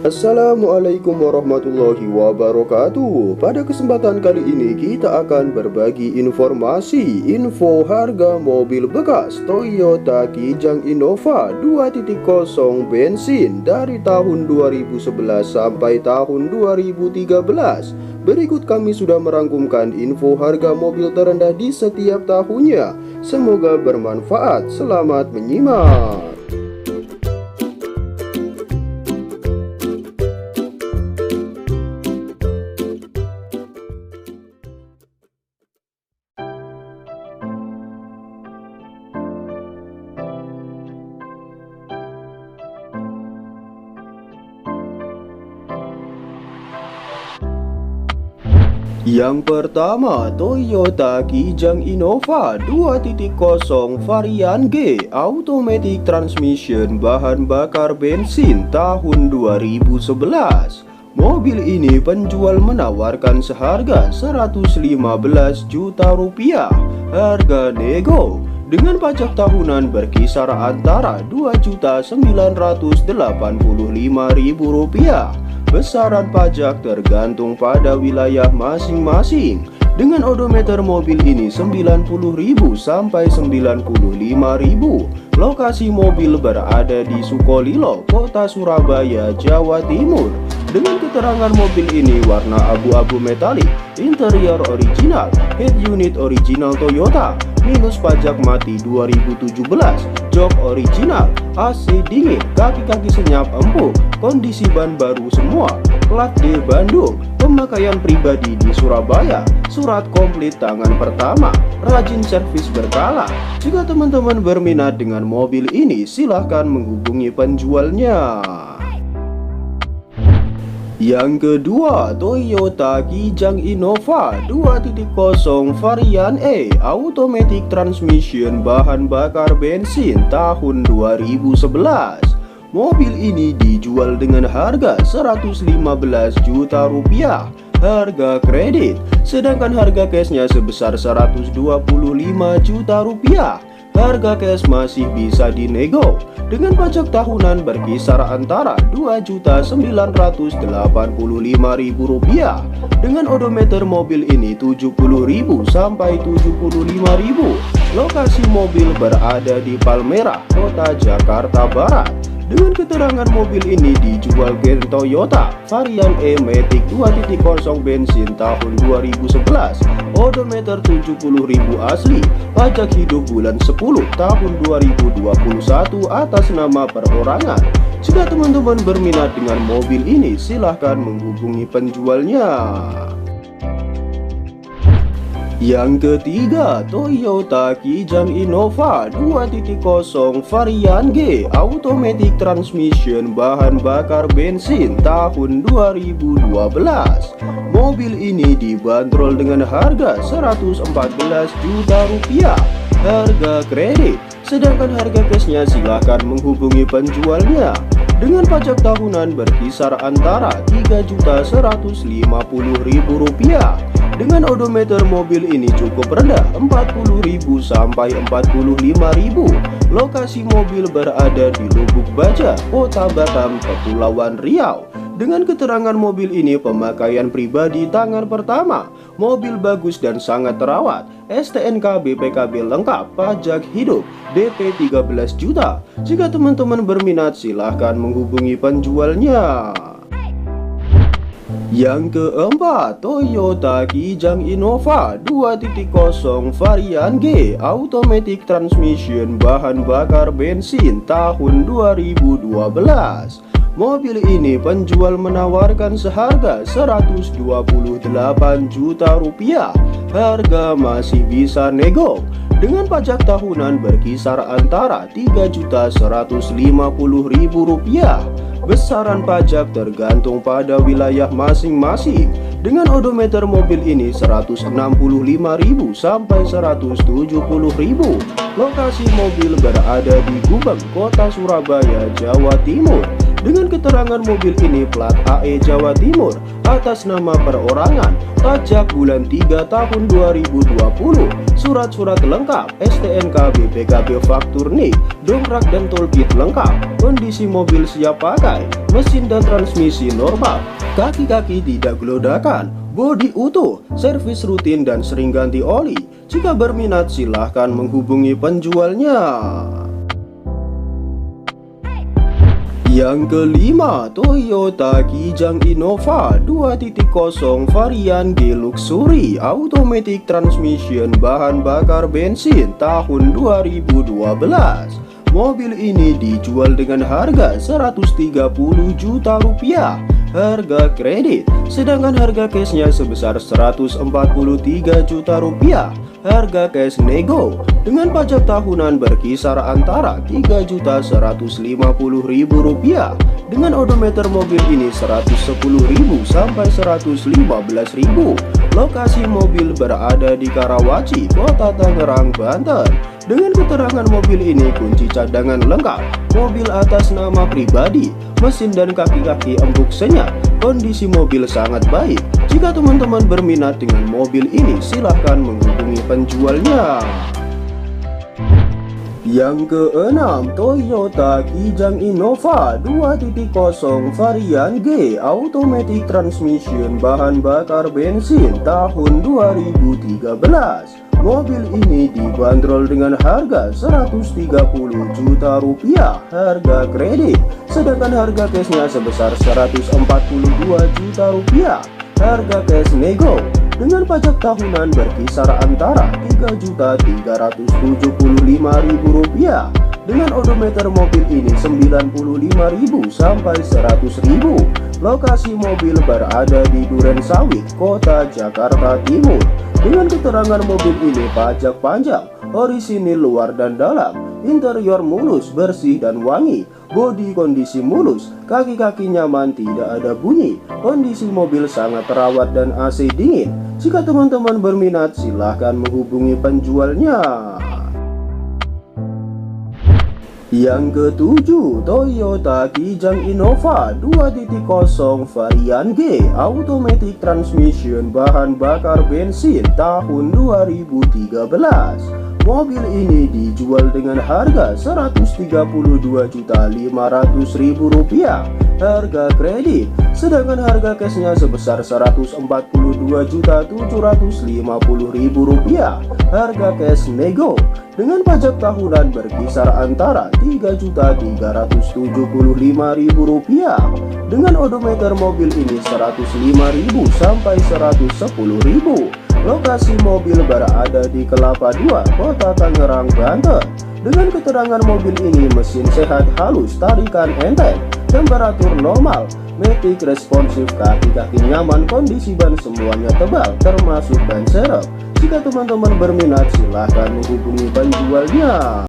Assalamualaikum warahmatullahi wabarakatuh. Pada kesempatan kali ini kita akan berbagi info harga mobil bekas Toyota Kijang Innova 2.0 bensin dari tahun 2011 sampai tahun 2013. Berikut kami sudah merangkumkan info harga mobil terendah di setiap tahunnya. Semoga bermanfaat. Selamat menyimak. Yang pertama, Toyota Kijang Innova 2.0 varian G Automatic Transmission bahan bakar bensin tahun 2011. Mobil ini penjual menawarkan seharga 115 juta rupiah. Harga nego dengan pajak tahunan berkisar antara 2.985.000 rupiah. Besaran pajak tergantung pada wilayah masing-masing. Dengan odometer mobil ini 90.000 sampai 95.000. Lokasi mobil berada di Sukolilo, Kota Surabaya, Jawa Timur. Dengan keterangan mobil ini warna abu-abu metalik, interior original, head unit original Toyota, minus pajak mati 2017, jok original, AC dingin, kaki-kaki senyap empuk, kondisi ban baru semua, plat D Bandung, pemakaian pribadi di Surabaya, surat komplit tangan pertama, rajin servis berkala. Jika teman-teman berminat dengan mobil ini, silahkan menghubungi penjualnya. Yang kedua, Toyota Kijang Innova 2.0 varian E Automatic Transmission bahan bakar bensin tahun 2011. Mobil ini dijual dengan harga 115 juta rupiah. Harga kredit, sedangkan harga cashnya sebesar 125 juta rupiah. Harga cash masih bisa dinego dengan pajak tahunan berkisar antara 2.985.000 rupiah. Dengan odometer mobil ini 70.000 sampai 75.000. Lokasi mobil berada di Palmerah, Kota Jakarta Barat. Dengan keterangan mobil ini dijual gen Toyota varian E Matic 2.0 bensin tahun 2011. Odometer 70.000 asli, pajak hidup bulan 10 tahun 2021 atas nama perorangan. Jika teman-teman berminat dengan mobil ini, silahkan menghubungi penjualnya. Yang ketiga, Toyota Kijang Innova 2.0 varian G Automatic Transmission bahan bakar bensin tahun 2012. Mobil ini dibanderol dengan harga 114 juta rupiah. Harga kredit, sedangkan harga cashnya silahkan menghubungi penjualnya. Dengan pajak tahunan berkisar antara 3.150.000 rupiah. Dengan odometer mobil ini cukup rendah 40.000 sampai 45.000. Lokasi mobil berada di Lubuk Baja, Kota Batam, Kepulauan Riau. Dengan keterangan mobil ini pemakaian pribadi tangan pertama, mobil bagus dan sangat terawat, STNK BPKB lengkap, pajak hidup, DP 13 juta. Jika teman-teman berminat silahkan menghubungi penjualnya. Yang keempat, Toyota Kijang Innova 2.0 varian G Automatic Transmission bahan bakar bensin tahun 2012. Mobil ini penjual menawarkan seharga 128 juta rupiah. Harga masih bisa nego dengan pajak tahunan berkisar antara 3.150.000 rupiah. Besaran pajak tergantung pada wilayah masing-masing. Dengan odometer mobil ini 165.000 sampai 170.000. Lokasi mobil berada di Gubeng, Kota Surabaya, Jawa Timur. Dengan keterangan mobil ini plat AE Jawa Timur atas nama perorangan, pajak bulan 3 tahun 2020, surat-surat lengkap, STNK BPKB faktur NIK, dongkrak dan tollgate lengkap, kondisi mobil siap pakai, mesin dan transmisi normal, kaki-kaki tidak gelodakan, bodi utuh, servis rutin dan sering ganti oli. Jika berminat silahkan menghubungi penjualnya. Yang kelima, Toyota Kijang Innova 2.0 varian G Luxury Automatic Transmission bahan bakar bensin tahun 2012. Mobil ini dijual dengan harga 130 juta rupiah harga kredit, sedangkan harga cashnya sebesar 143 juta rupiah harga cash nego, dengan pajak tahunan berkisar antara 3.150.000 rupiah. Dengan odometer mobil ini 110.000 sampai 115.000. Lokasi mobil berada di Karawaci, Kota Tangerang, Banten. Dengan keterangan mobil ini kunci cadangan lengkap, mobil atas nama pribadi, mesin dan kaki-kaki empuk senyap, kondisi mobil sangat baik. Jika teman-teman berminat dengan mobil ini silahkan menghubungi penjualnya. Yang keenam, Toyota Kijang Innova 2.0 varian G Automatic Transmission bahan bakar bensin tahun 2013. Mobil ini dibanderol dengan harga 130 juta rupiah harga kredit, sedangkan harga cashnya sebesar 142 juta rupiah harga cash nego, dengan pajak tahunan berkisar antara 3.375.000 rupiah. Dengan odometer mobil ini 95.000 sampai 100.000. Lokasi mobil berada di Duren Sawit, Kota Jakarta Timur. Dengan keterangan mobil ini pajak panjang, orisinil luar dan dalam, interior mulus, bersih dan wangi, bodi kondisi mulus, kaki-kaki nyaman, tidak ada bunyi, kondisi mobil sangat terawat dan AC dingin. Jika teman-teman berminat silahkan menghubungi penjualnya. Yang ketujuh, Toyota Kijang Innova 2.0 varian G Automatic Transmission bahan bakar bensin tahun 2013. Mobil ini dijual dengan harga 132.500.000 rupiah harga kredit, sedangkan harga cashnya sebesar 142.750.000 rupiah harga cash nego, dengan pajak tahunan berkisar antara 3.375.000 rupiah. Dengan odometer mobil ini 105.000 sampai 110.000. Lokasi mobil berada di Kelapa II, Kota Tangerang, Banten. Dengan keterangan mobil ini mesin sehat halus, tarikan enteng, temperatur normal, matic responsif, kaki-kaki nyaman, kondisi ban semuanya tebal termasuk ban serep. Jika teman-teman berminat silahkan menghubungi penjualnya.